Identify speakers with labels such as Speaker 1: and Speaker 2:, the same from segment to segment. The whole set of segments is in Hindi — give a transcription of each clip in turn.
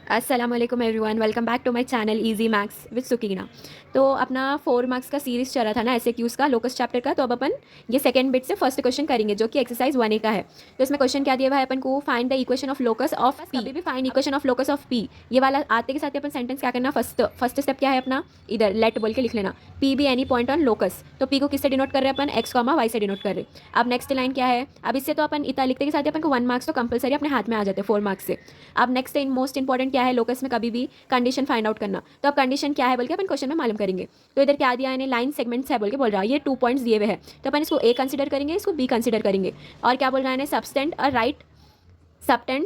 Speaker 1: अस्सलाम वालेकुम everyone, welcome back to my channel easy maths with Sukina. तो अपना 4 मार्क्स का सीरीज़ चल रहा था ना ऐसे क्यूज़ का लोकस चैप्टर का। तो अब अपन ये सेकंड बिट से फर्स्ट क्वेश्चन करेंगे जो कि एक्सरसाइज 1A का है। तो इसमें क्वेश्चन क्या दिया हुआ है अपन को, find the equation of locus of P. कभी भी find equation of locus of P ये वाला आते के साथ ही अपन सेंटेंस क्या करना, फर्स्ट स्टेप क्या है अपना, इधर लेट बोल के लिख लेना P B any point on locus. तो पी को किससे डिनोट कर रहे हैं अपन, एक्स कॉमा वाई से डिनोट कर रहे हैं। अब नेक्स्ट लाइन क्या है, अब इससे तो अपन इतना लिखते के साथ ही अपन को 1 मार्क्स तो कंपलसरी अपने हाथ में आ जाते हैं 4 मार्क्स से। अब नेक्स्ट मोस्ट इंपॉर्टेंट क्या है, लोकस में कभी भी कंडीशन फाइंड आउट करना। तो अब कंडीशन क्या है बोल के अपन क्वेश्चन में मालूम करेंगे। तो इधर क्या दिया है, लाइन सेगमेंट्स है बोल के बोल रहा है, ये 2 पॉइंट्स दिए हुए हैं। तो अपन इसको ए कंसिडर करेंगे, इसको बी कंसिडर करेंगे। और क्या बोल रहा है, subtends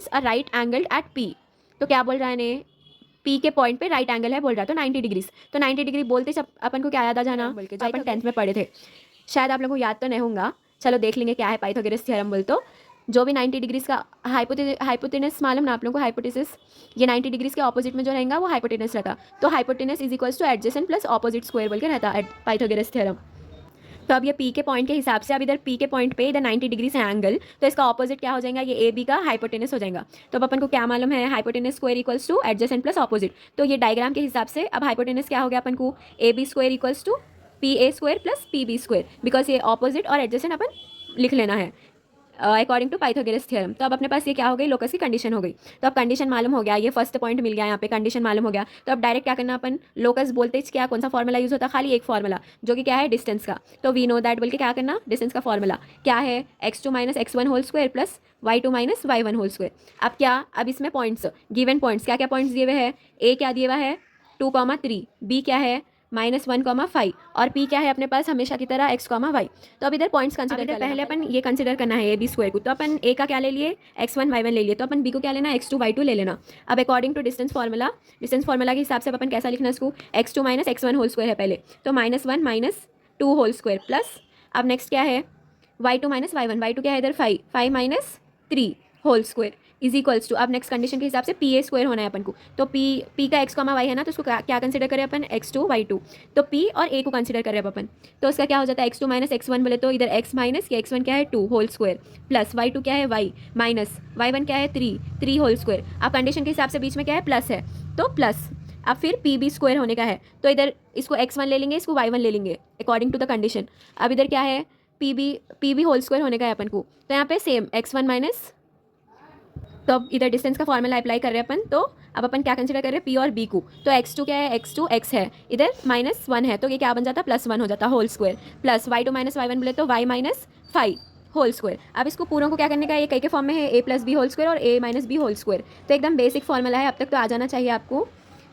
Speaker 1: a right angle at P. तो क्या बोल रहा है, पी के पॉइंट पे राइट एंगल है बोल रहा है, तो 90 डिग्रीज। तो 90 डिग्री बोलते सब अपन को क्या याद आ जाना, बोल के जो अपन 10th में पढ़े थे। शायद आप लोगों को याद तो नहीं होगा, चलो देख लेंगे क्या है पाइथागोरस थ्योरम बोल। तो जो भी 90 डिग्रीज का हाइपोटेनस मालूम ना आप लोगों को, हाइपोटेसिस ये 90 डिग्रीज के ऑपोजिट में जो रहेगा वो हाइपोटेनस रहता। तो hypotenuse is equals two adjacent plus opposite square बोल के रहता है पाइथागोरस थ्योरम। तो अब ये पी के पॉइंट के हिसाब से, अब इधर पी के पॉइंट पे इधर 90 डिग्री से एंगल, तो इसका ऑपोजिट क्या हो जाएगा, ये ए बी का हाइपोटेनस हो जाएगा। तो अब अपन को क्या मालूम है, hypotenuse square equals two adjacent plus opposite. तो ये डायग्राम के हिसाब से अब हाइपोटेनस क्या हो गया अपन को, A B square equals to P A square plus P B square, because ये ऑपोजिट और एडजेसेंट अपन लिख लेना है अकॉर्डिंग टू पाइथागोरस थ्योरम। तो अब अपने पास ये क्या हो गई, लोकस की कंडीशन हो गई। तो अब कंडीशन मालूम हो गया, ये फर्स्ट पॉइंट मिल गया, यहाँ पे कंडीशन मालूम हो गया। तो अब डायरेक्ट क्या करना अपन, लोकस बोलते क्या, कौन सा फॉर्मूला यूज होता है, खाली एक फॉर्मूला जो कि क्या है, डिस्टेंस का। तो वी नो दैट बोल के क्या करना, डिस्टेंस का फॉर्मूला क्या है, x2 minus x1 whole square plus y2 minus y1 whole square. अब क्या, अब इसमें पॉइंट्स, गिवन पॉइंट्स क्या क्या पॉइंट्स दिए हुए हैं, ए क्या दिए हुआ है 2,3, बी क्या है -1,5 और पी क्या है अपने पास हमेशा की तरह x,y। तो अब इधर पॉइंट्स कंसिडर कर, पहले अपन ये कंसिडर करना है ए बी स्क्वायर को। तो अपन ए का क्या ले लिए, x1 y1 ले लिए, तो अपन बी को क्या लेना, x2 y2 ले लेना। अब अकॉर्डिंग टू डिस्टेंस फार्मूला के हिसाब से अपन कैसा लिखना इसको, x2 minus x1 whole square है पहले, तो -1 -2 होल स्क्वायर प्लस, अब नेक्स्ट क्या है y2 माइनस y1 क्या है इधर 5 minus 3 whole square is equals to, अब नेक्स्ट कंडीशन के हिसाब से पी ए स्क्वायर होना है अपन को। तो पी का एक्स कॉमा वाई है ना, तो उसको क्या कंसिडर करें अपन, x2 y2। तो पी और ए को कंसिडर करें अपन, तो उसका क्या हो जाता है, x2 माइनस x1 बोले तो इधर x माइनस ये x1 क्या है 2 होल स्क्वायर प्लस y2 क्या है y माइनस y1 क्या है 3 होल स्क्वायर। अब कंडीशन के हिसाब से बीच में क्या है, प्लस है, तो प्लस। अब फिर पी बी स्क्वायर होने का है, तो इधर इसको x1 ले लेंगे, इसको y1 ले लेंगे अकॉर्डिंग टू द कंडीशन। अब इधर क्या है, पी बी होल स्क्वायर होने का है अपन को, तो यहाँ पे सेम x1 माइनस, तो अब इधर डिस्टेंस का फॉर्मूला अप्लाई कर रहे हैं अपन। तो अब अपन क्या कंसिडर कर रहे हैं, पी और बी को। तो x2 क्या है, x2 x है, इधर -1 है, तो ये क्या बन जाता है, +1 हो जाता है whole square plus y2 minus y1 बोले तो y माइनस 5 होल स्क्वायर। अब इसको पूरों को क्या करने का है, ये कई के फॉर्म में है, a plus B whole square और a minus B whole square. तो एकदम बेसिक फॉर्मूला है, अब तक तो आ जाना चाहिए आपको।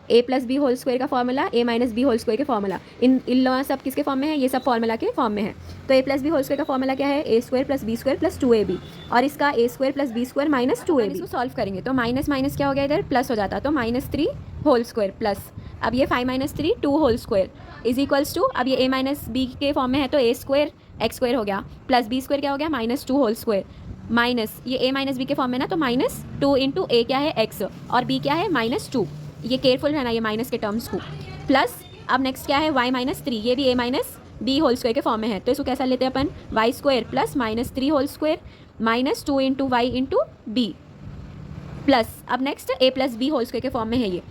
Speaker 1: ए प्लस बी होल स्क्वायर का formula, A minus B whole square के फॉर्मूला, इन सब किसके फॉर्म में है, ये सब फॉर्मूला के फॉर्म में है। तो A plus B whole square का फॉर्मूला क्या है, A square plus B square plus 2ab, और इसका A square plus B square minus 2ab। इसको सॉल्व करेंगे तो माइनस माइनस क्या हो गया, इधर प्लस हो जाता, तो -3 होल स्क्वायर प्लस, अब ये 5 minus 3 2 whole square is equals to, अब ये ए माइनस बी के फॉर्म में है तो ए स्क्वायर एक्स स्क्वायर हो गया प्लस बी स्क्वायर क्या हो गया -2 होल स्क्वायर माइनस, ये ए माइनस बी के फॉर्म में ना, तो -2 इंटू ए क्या है x और b क्या है -2, ये केयरफुल रहना ये माइनस के टर्म्स को, प्लस अब नेक्स्ट क्या है y माइनस 3, ये भी a minus B whole square के फॉर्म में है, तो इसको कैसा लेते हैं अपन, y square plus -3 whole square -2 into Y into B plus, अब next a plus B whole square के फॉर्म में है ये।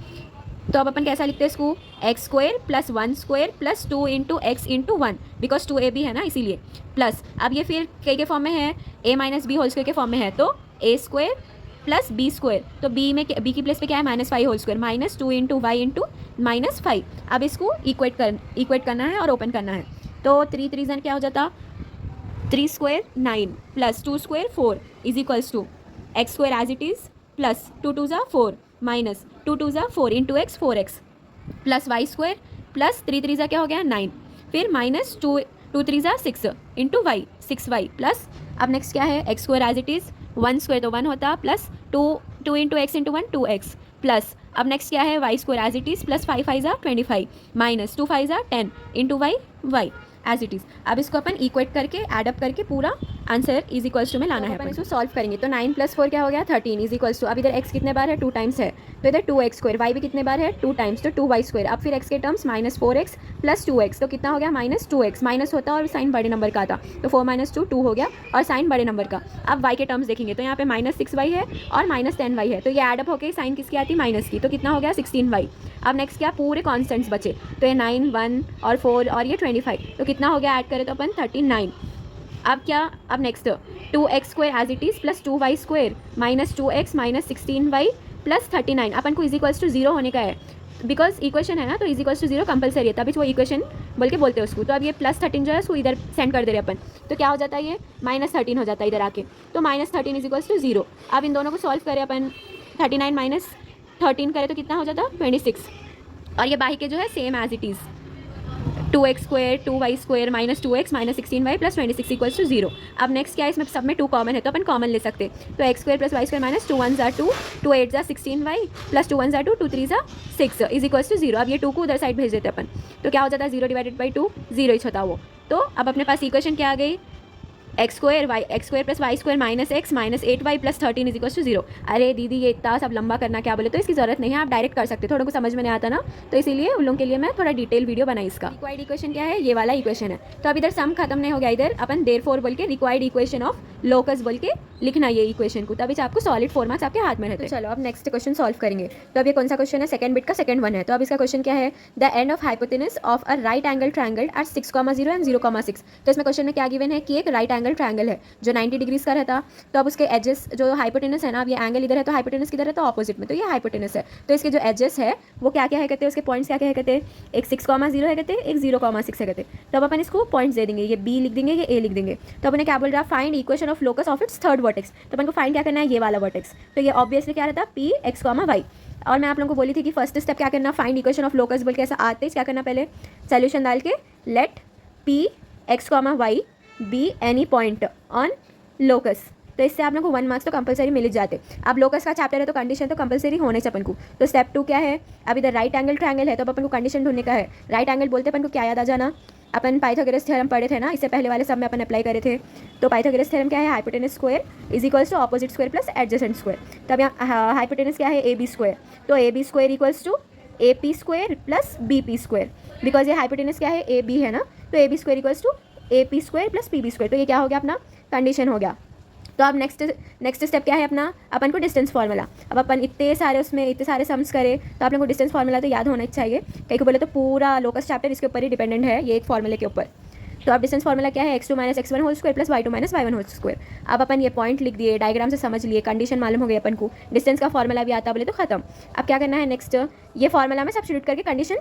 Speaker 1: तो अब अपन कैसा लिखते हैं इसको, x square plus 1 square plus 2 into X into 1, because 2ab है ना इसीलिए, प्लस अब ये फिर कई के फॉर्म में है, a minus B whole square के फॉर्म में है, तो a square plus B square, तो बी की प्लेस पे क्या है -5 whole square -2 into Y into -5। अब इसको इक्वेट करना है और ओपन करना है, तो 3 3 क्या हो जाता, 3 square 9 plus 2 square 4 is equals to X square as it is plus 2 2 ज़ा 4 माइनस 2 2 ज़ा 4 into X 4x plus Y square plus 3 3 ज़ा क्या हो गया 9, फिर -2 2 3 ज़ा 6 इंटू वाई 6y प्लस, अब नेक्स्ट क्या है, X square as it is 1 square तो 1 होता plus 2 into X into 1 2x plus, अब नेक्स्ट क्या है, Y square as it is plus 5 5 ज़ा 25 माइनस 2 5 ज़ा 10 into Y as it is. अब इसको अपन इक्वेट करके एडअप करके पूरा आंसर इज इक्वल्स टू में लाना है। अपन इसको सॉल्व करेंगे तो 9 + 4 क्या हो गया 13 इज इक्वल्स टू, अब इधर x कितने बार है 2 टाइम्स है तो इधर 2x², y भी कितने बार है 2 टाइम्स तो 2y², अब फिर x के टर्म्स -4x + 2x तो कितना हो गया -2x, माइनस होता और साइन बड़े नंबर का आता तो 4 - 2 2 हो गया और साइन बड़े नंबर का। अब y के टर्म्स देखेंगे तो यहाँ पे -6y है और -10y है तो ये एडअप होकर साइन किसकी आती माइनस की, तो कितना हो गया 16y। अब नेक्स्ट क्या पूरे कॉन्स्टेंट्स बचे तो ये 9 1 और 4 और ये 25 तो कितना हो गया ऐड करें तो अपन 39। अब क्या, अब next 2x² as it is + 2y² -2x -16y + 39 अपन को इज इक्वल्स टू 0 होने का है, बिकॉज इक्वेशन है ना तो इज इक्वल्स टू 0 कंपलसरी है तभी वो इक्वेशन बोल के बोलते हैं उसको। तो अब ये +13 जो है उसको इधर सेंड कर दे रहे अपन तो क्या हो जाता है ये -13 हो जाता है इधर आके, तो -13 इज इक्वल्स टू 0। अब इन दोनों को सॉल्व करें अपन 39 - 13 करें तो कितना हो जाता 26 और ये बाकी के जो है same as it is 2x² 2y² -2x -16y + 26 equals to 0। अब नेक्स्ट क्या है इसमें सब में 2 कॉमन है तो अपन कॉमन ले सकते तो x² + y² -2 1 = 2 2 8 = 16y + 2 1 = 2 2 3 = 6 is equals to 0। अब ये 2 को उधर साइड भेज देते अपन तो क्या हो जाता है 0/2 0 ही होता वो। तो अब अपने पास इक्वेशन क्या आ गई x² + y² -x -8y + 13 is equals to 0। अरे दीदी ये इतना सब लंबा करना क्या बोले तो इसकी जरूरत नहीं है, आप डायरेक्ट कर सकते, थोड़ा को समझ में नहीं आता ना तो इसीलिए उन लोगों के लिए मैं थोड़ा डिटेल वीडियो बनाई इसका। रिक्वायर्ड इक्वेशन क्या है, ये वाला इक्वेशन है तो अब इधर सम खत्म नहीं हो गया, इधर अपन देयरफॉर बोल के रिक्वायर्ड इक्वेशन ऑफ लोकस बोल के लिखना ये इक्वेशन को, तभी आपको सॉलिड 4 मार्क्स आपके हाथ में रहते हैं। चलो अब नेक्स्ट क्वेश्चन सॉल्व करेंगे। तो अब ये कौन सा क्वेश्चन है, सेकंड बिट का सेकंड वन है। तो अब इसका क्वेश्चन क्या है, the end of hypotenuse of a right angle triangle eight 6,0 and 0,6। तो इसमें क्वेश्चन में क्या गिवन है कि एक राइट एंगल ट्रायंगल है जो 90 डिग्रीज का रहता, तो अब उसके एजेस जो हाइपोटेनस है ना, अब ये एंगल इधर है तो हाइपोटेनस किधर है तो ऑपोजिट में, तो ये हाइपोटेनस है तो इसके जो एजेस है वो क्या क्या है कहते हैं, उसके पॉइंट्स क्या क्या है कहते हैं, एक 6,0 है कहते हैं, एक 0,6 है कहते हैं। तो अब अपन इसको पॉइंट्स दे देंगे, ये बी लिख देंगे, ये ए लिख देंगे। तो अपन क्या बोल रहा है, find equation of locus of its third vertex. तो अपन को फाइंड क्या करना है, ये वाला वर्टेक्स, तो ये ऑब्वियसली क्या रहता है पी x, y। और मैं आप लोगों को बोली थी कि फर्स्ट स्टेप क्या करना, फाइंड इक्वेशन ऑफ लोकस बोल के ऐसा आते ही क्या करना, पहले सोल्यूशन डाल के let P x, y be any point on locus, तो इससे आप लोगों को 1 मार्क्स तो कंपलसरी मिल जाते। अब लोकस का चैप्टर है तो कंडीशन तो कंपलसरी होने से अपन को। तो स्टेप 2 क्या है, अब इधर राइट एंगल ट्रायंगल है तो अपन को कंडीशन ढूंढने का है। राइट एंगल बोलते अपन को क्या याद आ जाना, अपन पाइथागोरस थ्योरम पढ़े थे ना, इससे पहले वाले सब में अपन अप्लाई करे थे। तो पाइथागोरस थ्योरम क्या है, hypotenuse square is equals to opposite square plus adjacent square. तब यहाँ हाइपोटेनस क्या है, ए बी स्क्वायर, तो A B square equals to A P square plus B P square, because ये हाइपोटेनस क्या है ए बी है ना, तो A B square equals to A P square plus P B square. तो ये क्या हो गया अपना कंडीशन हो गया। तो अब नेक्स्ट स्टेप क्या है अपना, अपन को डिस्टेंस फार्मूला। अब अपन इतने सारे सम्स करें तो आप लोगों को डिस्टेंस फार्मूला तो याद होना ही चाहिए, कहीं को बोले तो पूरा लोकस चैप्टर इसके ऊपर ही डिपेंडेंट है, ये एक फार्मूले के ऊपर। तो अब डिस्टेंस फार्मूला क्या है, x2 - x1 whole square plus y2 - y1 whole square. अब अपन ये पॉइंट लिख दिए, डायग्राम से समझ लिए, कंडीशन मालूम हो गई अपन को, डिस्टेंस का फार्मूला भी आता बोले तो खत्म। अब क्या करना है नेक्स्ट, ये फार्मूला में सब्स्टिट्यूट करके कंडीशन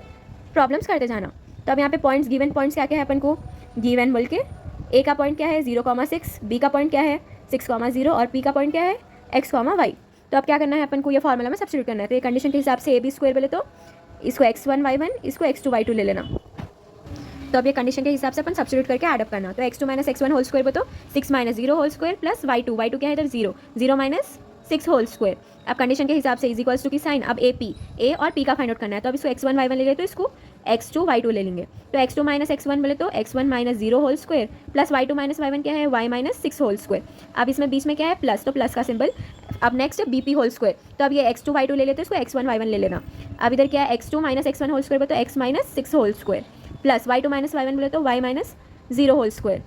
Speaker 1: प्रॉब्लम्स करते जाना। तो अब यहाँ पे पॉइंट्स गिवन पॉइंट्स क्या क्या है अपन को, गिवन बोल के ए का पॉइंट क्या है 0,6, बी का पॉइंट क्या है 6,0 और पी का पॉइंट क्या है x, y। तो अब क्या करना है अपन को, ये फार्मूला में सब्स्टिट्यूट करना है। तो ये कंडीशन के हिसाब से ए बी स्क्वायर बोले तो इसको x1 y1 इसको x2 y2 ले लेना। तो अब ये कंडीशन के हिसाब से अपन सब्स्टिट्यूट करके ऐड अप करना। तो x2 - x1 होल स्क्वायर बोले तो 6 - 0 होल स्क्वायर प्लस y2 क्या है इधर 0 0 - 6 होल स्क्वायर। अब कंडीशन के हिसाब से इज इक्वल्स टू की साइन, अब ए और पी का फाइंड आउट करना है। तो अब इसको x1 y1 ले लेते तो इसको x2 y2 ले लेंगे। तो x2 - x1 बोले तो x1 - 0 whole square plus y2 - y1 क्या है y - 6 होल स्क्वायर। अब इसमें बीच में क्या है प्लस, तो प्लस का सिंबल। अब नेक्स्ट bp होल स्क्वायर, तो अब ये x2 y2 ले लेते इसको x1 y1 ले लेना। अब इधर क्या है x2 - x1 होल स्क्वायर बोले तो x - 6 whole square plus y2 - y1 बोले तो y - 0 होल स्क्वायर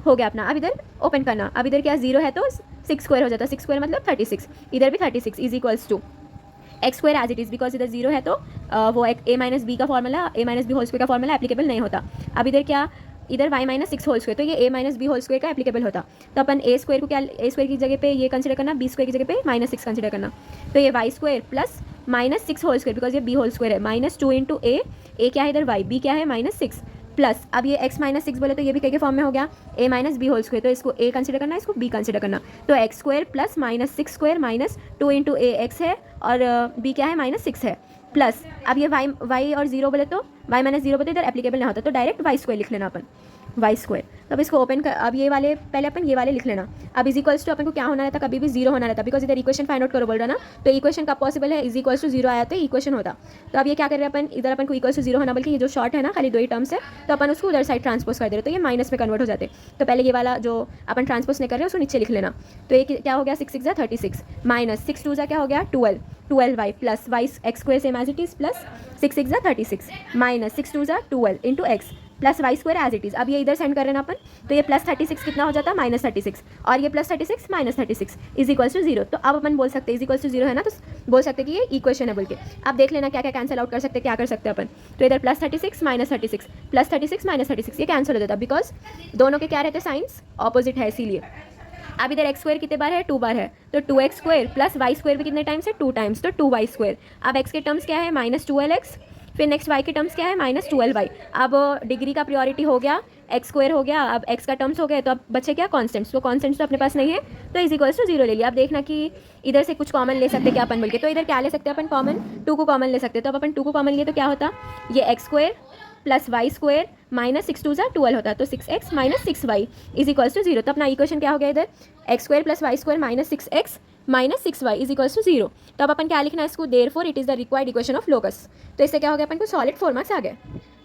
Speaker 1: हो गया अपना। अब इधर ओपन करना, अब इधर क्या 0 है तो 6 स्क्वायर हो जाता है, 6 स्क्वायर मतलब 36, इधर भी 36 is equals to X square as it is, because इधर 0 है तो वो ए माइनस बी का formula, A minus B whole square का फॉर्मूला एप्लीकेबल नहीं होता। अब इधर क्या, इधर y - 6 होल स्क्वायर, तो ये A minus B whole square का एप्लीकेबल होता। तो अपन ए स्क्वायर को क्या, ए स्क्वायर की जगह पे ये कंसिडर करना, बी स्क्वायर की जगह पे -6 कंसिडर करना। तो ये y square plus -6 whole square, because ये बी होल स्क्वायर है, -2 इंटू ए क्या है इधर y, बी क्या है -6 प्लस, अब ये x - 6 बोले तो ये भी कई के फॉर्म में हो गया a - b होल स्क्वायर, तो इसको a कंसिडर करना है, इसको b कंसिडर करना। तो x square plus -6 square -2 into A x है और b क्या है -6 है प्लस, अब ये y और 0 बोले तो y - 0 बोले इधर एप्लीकेबल नहीं होता, तो डायरेक्ट y स्क्वायर लिख लेना अपन। Y square. तो अब इसको ओपन कर, अब ये वाले पहले अपन ये वाले लिख लेना। अब इज इक्वल्स टू अपन को क्या होना रहता, कभी भी जीरो होना रहता, बिकॉज इधर इक्वेशन फाइंड आउट करो बोल रहा ना, तो इक्वेशन कब पॉसिबल है, इज इक्वल्स टू जीरो आया तो इक्वेशन होता। तो अब ये क्या कर रहे हैं अपन, इधर अपन को इक्वल्स टू जीरो होना, बल्कि ये जो शॉर्ट है ना खाली दो ही टर्म्स है, तो अपन उसको उधर साइड ट्रांसपोज कर दे रहे, तो ये माइनस में कन्वर्ट हो जाते। तो पहले ये वाला जो अपन ट्रांसपोज नहीं कर रहे हैं उसको नीचे लिख लेना। तो ये क्या हो गया, 6 6 36 माइनस 6 2 क्या हो गया 12, 12y plus Y X square same as it is plus 6 6 36 minus 6 2 12 into X plus Y square as it is. अब ये इधर सेंड कर रहे हैं अपन, तो ये प्लस 36 कितना हो जाता है माइनस 36, और ये plus 36 minus 36 is equals to zero. तो अब अपन बोल सकते हैं इज इक्वल्स टू जीरो है ना, तो बोल सकते हैं कि ये इक्वेशन है बोल के। अब देख लेना क्या क्या कैंसिल आउट कर सकते हैं, क्या कर सकते हैं अपन। तो इधर प्लस 36 माइनस 36 प्लस 36 माइनस 36 ये कैंसिल हो जाता है, बिकॉज दोनों के क्या रहते हैं साइंस ऑपोजिट है इसीलिए। अब इधर एक्स स्क्वायर कितने बार है, 2 बार है, तो 2x square plus Y square भी कितने टाइम्स है, 2 टाइम्स, तो 2y स्क्वायर। अब x के टर्म्स क्या है माइनस 12x, फिर नेक्स्ट y के टर्म्स क्या है माइनस 12y। अब डिग्री का प्रियोरिटी हो गया, एक्स स्क्वायर हो गया, अब x का टर्म्स हो गया, तो अब बचे क्या कॉन्स्टेंट्स, तो कॉन्स्टेंट्स तो अपने पास नहीं है, तो इज इक्वल्स टू जीरो ले लिया। अब देखना कि इधर से कुछ कॉमन ले सकते क्या अपन बोल के, तो इधर क्या ले सकते हैं अपन कॉमन, 2 को कॉमन ले सकते हैं। तो अब अपन 2 को कॉमन लिए तो क्या होता, ये X square plus Y square minus 6 2 12 होता है, तो 6x minus 6y is equals to zero. तो अपना इक्वेशन क्या हो गया इधर, X square plus Y square minus 6x minus 6y is equals to zero. तो अब अपन क्या लिखना है इसको, therefore it is the required equation of locus. तो इससे क्या हो गया अपन को सॉलिड 4 मार्क्स आ गए।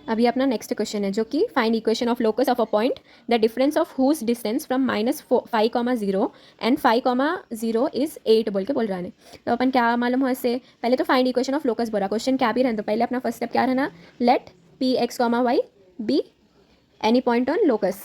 Speaker 1: अभी अपना नेक्स्ट क्वेश्चन है जो कि find equation of locus of a point the difference of whose distance from -5,0 and 5,0 is 8 बोल के बोल रहा है। तो अपन क्या मालूम हो इससे, पहले तो फाइंड इक्वेशन ऑफ लोकस बोला, क्वेश्चन क्या भी रहना, तो पहले अपना फर्स्ट स्टेप क्या रहना, let p(x, y) be any point on locus,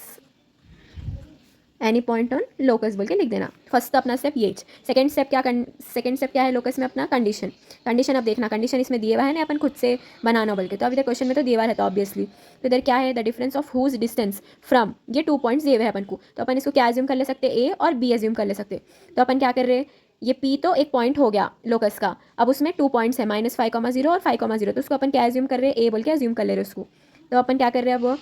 Speaker 1: any point on locus बोल के लिख देना। फर्स्ट तो अपना स्टेप ये। सेकंड स्टेप क्या है लोकस में अपना, कंडीशन। कंडीशन अब देखना, कंडीशन इसमें दिए हुआ है ना, अपन खुद से बनाना बोल के, तो अब इधर क्वेश्चन में तो दिए हुआ रहता ऑब्वियसली। तो इधर क्या है, the difference of whose distance from, ये 2 पॉइंट्स दिए हुए हैं अपन को, तो अपन इसको क्या एज्यूम कर ले सकते, ए और बी एज्यूम कर ले सकते। तो अपन क्या कर रहे हैं, ये P तो एक पॉइंट हो गया लोकस का, अब उसमें 2 पॉइंट्स है -5,0 और 5,0, तो उसको अपन क्या एज्यूम कर रहे हैं, ए बोल के एज्यूम कर ले रहे हैं उसको। तो अपन क्या कर रहे हैं, अब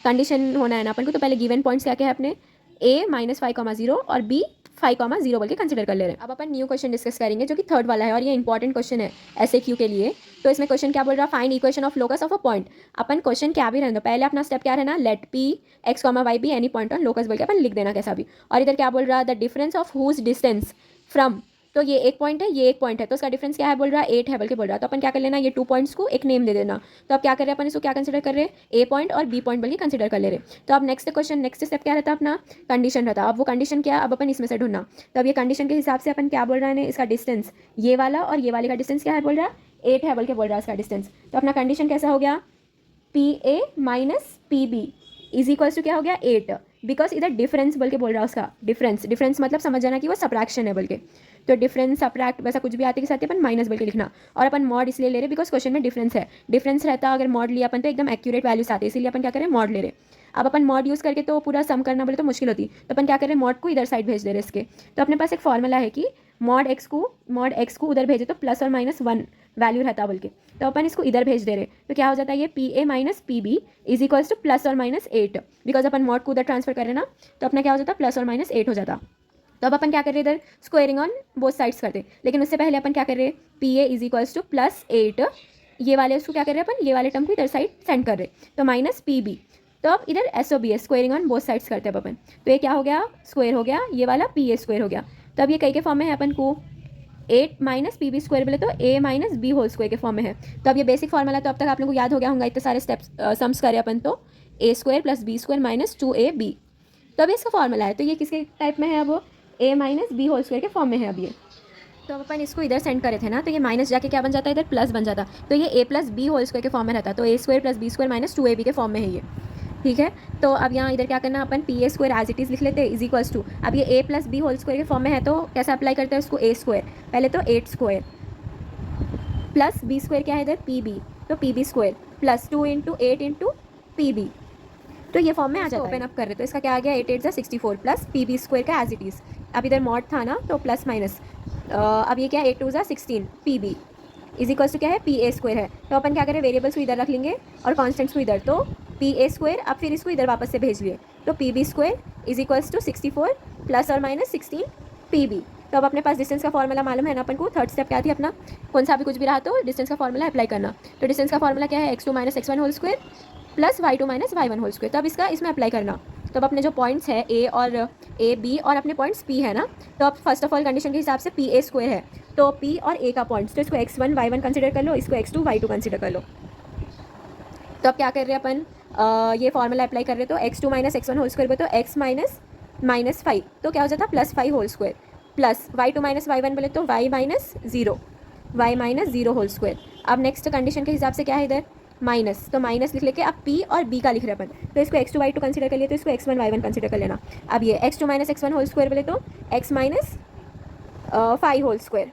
Speaker 1: कंडीशन होना है ना अपन को, तो पहले गिवन पॉइंट्स क्या क्या है अपने, a -5,0 और b 5,0 बोल के कंसिडर कर ले रहे हैं। अब अपन न्यू क्वेश्चन डिस्कस करेंगे जो कि थर्ड वाला है, और ये इंपॉर्टेंट क्वेश्चन है SAQ के लिए। तो इसमें क्वेश्चन क्या बोल रहा है, find equation of locus of a point. अपन क्वेश्चन क्या भी रहना, पहले अपना स्टेप क्या रहना, let p(x, y) be any point on locus बोल के अपन लिख देना कैसा भी। और इधर क्या बोल रहा है, the difference of whose distance from, तो ये एक पॉइंट है, ये एक पॉइंट है, तो उसका डिफरेंस क्या है बोल रहा है, 8 है बोल के बोल रहा है। तो अपन क्या कर लेना, ये 2 पॉइंट्स को एक नेम दे देना। तो अब क्या कर रहे हैं अपन, इसको क्या कंसिडर कर रहे हैं, ए पॉइंट और बी पॉइंट बोल के कंसिडर कर ले रहे हैं। तो अब नेक्स्ट स्टेप क्या रहता है अपना, कंडीशन रहता है। अब वो कंडीशन क्या, अब अपन इसमें से ढूंढना। तो अब ये कंडीशन के हिसाब से अपन क्या बोल रहा है, इसका डिस्टेंस ये वाला और ये वाले का डिस्टेंस क्या है बोल रहा है, 8 है बोल के बोल रहा है इसका डिस्टेंस। तो अपना कंडीशन कैसा हो गया, PA minus PB is equals to क्या हो गया 8, बिकॉज इधर डिफरेंस बोल के बोल रहा है, उसका डिफरेंस मतलब समझ जाना कि वो सब्ट्रैक्शन है बोल के। तो डिफरेंस सब्ट्रैक्ट वैसा कुछ भी आते के साथ अपन माइनस बोल के लिखना, और अपन मॉड इसलिए ले रहे बिकॉज क्वेश्चन में डिफरेंस है, डिफरेंस रहता अगर मॉड लिया अपन तो एकदम एक्यूरेट वैल्यूज आते, इसीलिए अपन क्या करें मॉड ले रहे। अब अपन मॉड यूज़ करके तो पूरा सम करना बोले तो मुश्किल होती, तो अपन क्या करें मॉड को इधर साइड भेज दे रहे इसके। तो अपने पास एक फॉर्मूला है कि मॉड एक्स को उधर भेजे तो प्लस और माइनस 1 वैल्यू रहता बोल के, तो अपन इसको इधर भेज दे रहे। तो क्या हो जाता है ये PA minus PB is equals to plus और माइनस 8, बिकॉज अपन मॉड को उधर ट्रांसफर कर रहे ना, तो अपना क्या हो जाता प्लस और माइनस 8 हो जाता। तो अब अपन क्या कर रहे हैं, इधर स्क्वायरिंग ऑन बोथ साइड्स करते, लेकिन उससे पहले अपन क्या कर रहे हैं, PA is equals to plus 8, ये वाले उसको क्या कर रहे हैं अपन, ये वाले टर्म को इधर साइड सेंड कर रहे, तो माइनस PB। तो अब इधर SOB है, स्क्वायरिंग ऑन बोथ साइड्स करते हैं अब अपन। तो ये क्या हो गया, स्क्वायर हो गया, ये वाला PA स्क्वायर हो गया। तो अब ये कई के फॉर्म में है अपन को, 8 माइनस PB स्क्वायर बोले तो A minus B whole square के फॉर्म में है। तो अब ये बेसिक फॉर्मूला तो अब तक आप लोगों को याद हो गया होगा, इतने सारे स्टेप्स सम्स करे अपन, तो A square plus B square minus 2AB, तो अब इसका फॉर्मूला है। तो ये किसके टाइप में है, अब A minus B whole square के फॉर्म में है अब ये। तो अब अपन इसको इधर सेंड करे थे ना, तो ये माइनस जाके क्या बन जाता है, इधर प्लस बन जाता, तो ये A plus B whole square के फॉर्म में रहता, तो A square plus B square minus 2AB के फॉर्म में है ये, ठीक है। तो अब यहाँ इधर क्या करना, अपन PA square as it is लिख लेते हैं इज इक्वल्स टू, अब ये A plus B whole square के फॉर्म में है, तो कैसे अप्लाई करते हैं उसको, A स्क्वायर पहले तो 8 स्क्वायर प्लस B स्क्वायर क्या है इधर PB, तो PB square plus 2 into 8 into PB, तो ये फॉर्म में आ जाता है। ओपन अप कर रहे तो इसका क्या आ गया, 8 8 64 प्लस PB स्क्वायर का एज इट इज़, अब इधर मॉड था ना तो प्लस माइनस, अब ये क्या 8 2 16 PB इज इक्वल्स टू क्या है PA स्क्वायर है। तो अपन क्या करें, वेरिएबल्स को इधर रख लेंगे और कॉन्स्टेंट्स को इधर, तो PA स्क्वायर, अब फिर इसको इधर वापस से भेज लिए, तो PB square is equals to 64 plus और माइनस 16 PB। तो अब अपने पास डिस्टेंस का फॉर्मूला मालूम है ना अपन को, थर्ड स्टेप क्या थी अपना, कौन सा भी कुछ भी रहा तो डिस्टेंस का फॉर्मूला अप्लाई करना। तो डिस्टेंस का फॉर्मूला क्या है, x2 minus x1 whole square plus y2 minus y1 whole square. तो अब इसका इसमें अप्लाई करना, तो अब अपने जो पॉइंट्स है ए बी और अपने पॉइंट्स p है ना, तो अब फर्स्ट ऑफ ऑल कंडीशन के हिसाब से पी ए स्क्वायर है, तो p और a का पॉइंट्स, तो इसको x1 y1 कंसिडर कर लो, इसको x2 y2 कंसिडर कर लो। तो अब क्या कर रहे हैं अपन, ये फॉर्मूला अप्लाई कर रहे हैं, तो x2 minus x1 whole square बोले तो x माइनस 5, तो क्या हो जाता है plus 5 whole square, plus y2 minus y1 बोले तो y माइनस 0 होल स्क्वायर। अब नेक्स्ट कंडीशन के हिसाब से क्या है इधर माइनस, तो माइनस लिख लेके अब p और b का लिख रहे हैं अपन, तो इसको x2 y2 कंसिडर कर लिए, तो इसको x1 y1 कंसिडर कर लेना। अब ये x2 minus x1 whole square बोले तो x minus 5 whole square,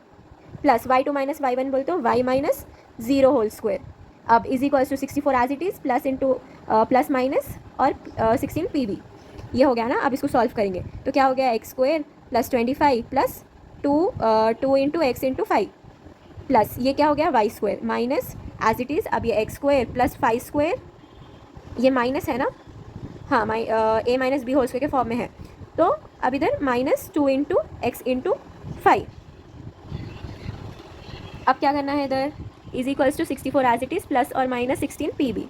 Speaker 1: plus y2 minus y1 बोले तो y माइनस 0 होल स्क्वायर। अब is equals to 64 as it is, plus into plus minus और 16 pb, ये हो गया ना। अब इसको सॉल्व करेंगे तो क्या हो गया, X square plus 25 plus 2 into X into 5, plus ये क्या हो गया Y square minus as it is. अब ये एक्स स्क्वायर प्लस 5 स्क्वायर, ये माइनस है ना, हाँ A minus B whole square के फॉर्म में है, तो अब इधर माइनस 2 इंटू एक्स इंटू 5। अब क्या करना है इधर, is equals to 64 as it is plus और माइनस 16 pb।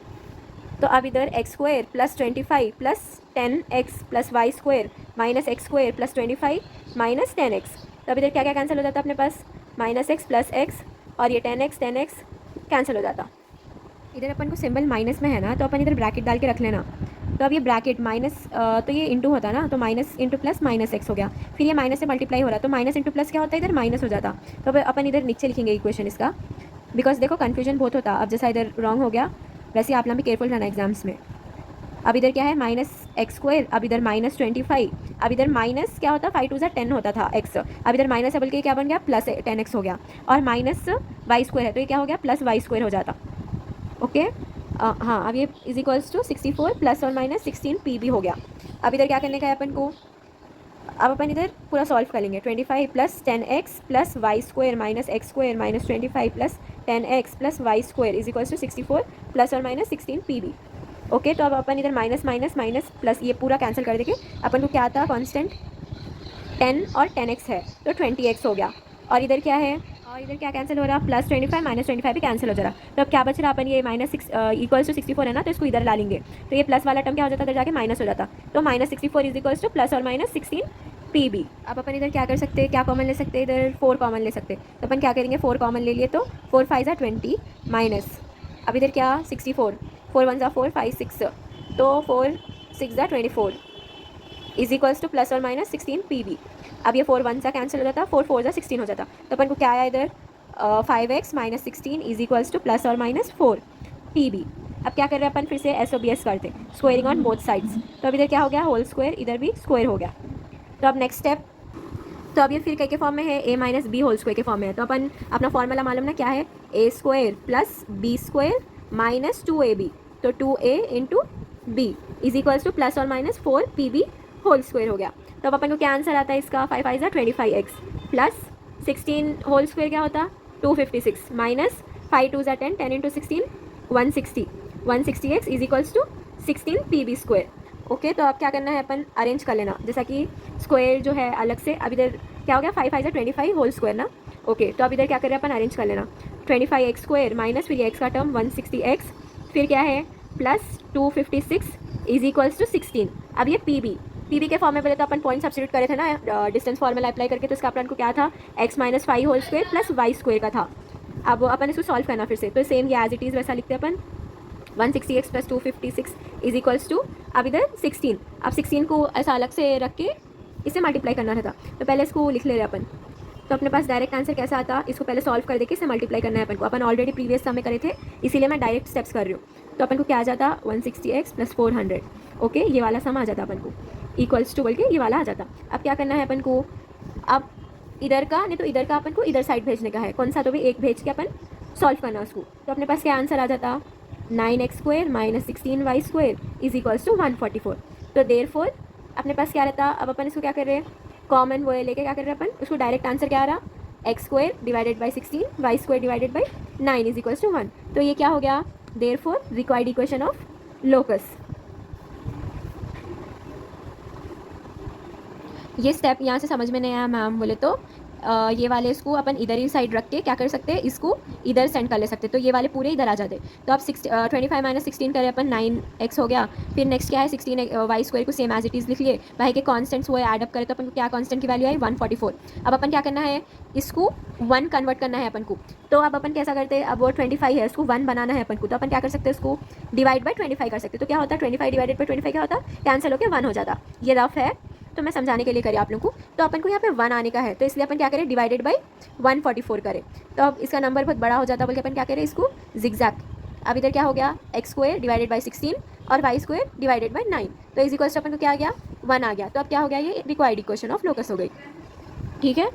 Speaker 1: तो अब इधर X square plus 25 plus 10x plus Y square minus X square plus 25 minus 10x। तो अब इधर क्या क्या कैंसिल हो जाता है अपने पास, माइनस एक्स प्लस एक्स और ये 10x कैंसिल हो जाता। इधर अपन को सिंबल माइनस में है ना, तो अपन इधर ब्रैकेट डाल के रख लेना। तो अब ये ब्रैकेट माइनस तो ये इंटू होता ना, तो minus into plus minus x हो गया, फिर ये माइनस से मल्टीप्लाई हो रहा, तो माइनस इंटू प्लस क्या होता है इधर माइनस हो जाता। तो अब अपन इधर नीचे लिखेंगे इक्वेशन इसका, बिकॉज देखो कन्फ्यूजन बहुत होता, अब जैसा इधर रॉन्ग हो गया वैसे आप लोग भी केयरफुल रहना एग्जाम्स में। अब इधर क्या है माइनस एक्स स्क्वायर, अब इधर माइनस 25, अब इधर माइनस क्या होता 5 2 10 होता था एक्स, अब इधर माइनस है बल्कि क्या बन गया प्लस 10x हो गया, और माइनस वाई स्क्वायर है तो ये क्या हो गया प्लस वाई स्क्वायर हो जाता। ओके हाँ, अब ये इज इक्वल्स टू 64 प्लस और माइनस 16 pb हो गया। अब इधर क्या करने का है अपन को, अब अपन इधर पूरा सॉल्व कर लेंगे, 25 plus 10x plus Y square minus X square minus 25 plus 10x plus Y square is equals to 64 plus और माइनस 16 pb। ओके, तो अब अपन इधर माइनस माइनस माइनस प्लस ये पूरा कैंसिल कर देंगे, अपन को क्या आता कांस्टेंट 10 और 10x है तो 20x हो गया, और इधर क्या है, और इधर क्या कैंसिल हो रहा प्लस 25 माइनस 25 भी कैंसिल हो जा रहा। तो अब क्या बच रहा, अपन ये माइनस इक्वल्स टू 64 है ना, तो इसको इधर ला लेंगे, तो ये प्लस वाला टर्म क्या हो जाता है इधर जाके माइनस हो जाता, तो minus 64 is equals to plus और माइनस 16 pb। अब अपन इधर क्या कर सकते हैं, क्या कॉमन ले सकते हैं, इधर 4 कॉमन ले सकते हैं, तो अपन क्या करेंगे 4 कॉमन ले लिए, तो 4 5 20 माइनस, अब इधर क्या 64 4 1 4 5 6, तो 4 6 24 इज इक्वल्स टू प्लस और माइनस 16 pb। अब ये 4 1 सा कैंसिल हो जाता, 4 4 16 हो जाता, तो अपन को क्या आया इधर 5x minus 16 is equals to plus और माइनस 4 pb। अब क्या कर रहे हैं अपन फिर से SOBS करते, स्क्वायरिंग ऑन बोथ साइड्स, तो अब इधर क्या हो गया होल स्क्वायर, इधर भी स्क्वायर हो गया। तो अब नेक्स्ट स्टेप, तो अब ये फिर के फॉर्म में है a minus B whole square के फॉर्म में है, तो अपन अपना फॉर्मूला मालूम ना क्या है, a square plus B square minus 2ab, तो 2a into B is equals to plus और माइनस 4 pb होल स्क्वायर हो गया। तो अब अपन को क्या आंसर आता है इसका 5 5 25x प्लस 16 होल स्क्वायर क्या होता 256 minus 5 2 10 10 into 16 160x is equals to 16 pb square. Okay, तो अब क्या करना है अपन अरेंज कर लेना, जैसा कि स्क्वायर जो है अलग से, अब इधर क्या हो गया 5 5 25 होल स्क्वायर ना। ओके, तो अब इधर क्या कर रहे हैं अपन अरेंज कर लेना, 25x स्क्वायर माइनस फिर ये x का टर्म 160x फिर क्या है प्लस 256 इज इक्वल्स टू 16। अब ये पीबी के फॉर्म में पहले तो अपन पॉइंट सब्स्टिट्यूट करे थे ना डिस्टेंस फॉर्मूला अप्लाई करके, तो इसका अपन को क्या था x minus 5 whole square plus Y square का था। अब अपन इसको सॉल्व करना फिर से, तो सेम ये एज इट इज़ वैसा लिखते हैं अपन 160x plus 256 is equals to, अब इधर 16, अब 16 को ऐसा अलग से रख के इसे मल्टीप्लाई करना रहता, तो पहले इसको लिख ले रहे अपन, तो अपने पास डायरेक्ट आंसर कैसा आता, इसको पहले सॉल्व कर देके इसे मल्टीप्लाई करना है अपन को, अपन ऑलरेडी प्रीवियस सम में करे थे इसीलिए मैं डायरेक्ट स्टेप्स कर रही हूँ। तो अपन को क्या आ जाता 160x प्लस 400, ओके ये वाला सम आ जाता अपन को इक्वल्स टू बोल के ये वाला आ जाता। अब क्या करना है अपन को, अब इधर का नहीं तो इधर का अपन को इधर साइड भेजने का है, कौन सा तो भी एक भेज के अपन सॉल्व करना उसको, तो अपने पास क्या आंसर आ जाता 9x square minus 16y square is equals to 144। तो देयरफॉर अपने पास क्या रहता, अब अपन इसको क्या कर रहे हैं कॉमन वो लेके क्या कर रहे हैं अपन, उसको डायरेक्ट आंसर क्या आ रहा x square divided by 16 y square divided by 9 is equals to 1। तो ये क्या हो गया therefore required equation of locus. ये स्टेप यहाँ से समझ में नहीं आया मैम बोले तो ये वाले इसको अपन इधर ही साइड रख के क्या कर सकते हैं, इसको इधर सेंड कर ले सकते हैं, तो ये वाले पूरे इधर आ जाते। तो अब 25 माइनस 16 करें अपन, 9x हो गया। फिर नेक्स्ट क्या है, 16 वाई स्क्वायर को सेम एज इट इज़ लिख लिए, भाई के कॉन्स्टेंट्स हुए, ऐड अप करें तो अपन को क्या कॉन्स्टेंट की वैल्यू आई 144। अब अपन क्या करना है, इसको 1 कन्वर्ट करना है अपन को। तो अब अपन कैसा करते हैं, अब वो 25 है, इसको 1 बनाना है अपन को, तो अपन क्या कर सकते हैं, इसको डिवाइड बाई 25 कर सकते हैं। तो क्या होता है 25 डिवाइडेड बाई 25 क्या होता है, कैंसिल होकर 1 हो जाता। ये रफ है तो मैं समझाने के लिए करें आप लोगों को। तो अपन को यहाँ पे 1 आने का है, तो इसलिए अपन क्या करें, डिवाइडेड बाई 144 करें। तो अब इसका नंबर बहुत बड़ा हो जाता है, बल्कि अपन क्या करें, इसको जिगजैग। अब इधर क्या हो गया, एक्स स्क्वायर डिवाइडेड बाई 16 और वाई स्क्वायर डिवाइडेड बाई 9, तो इज इक्वल्स टू अपन को क्या आ गया, 1 आ गया। तो अब क्या हो गया, ये रिक्वायर्ड इक्वेशन ऑफ लोकस हो गई। ठीक है।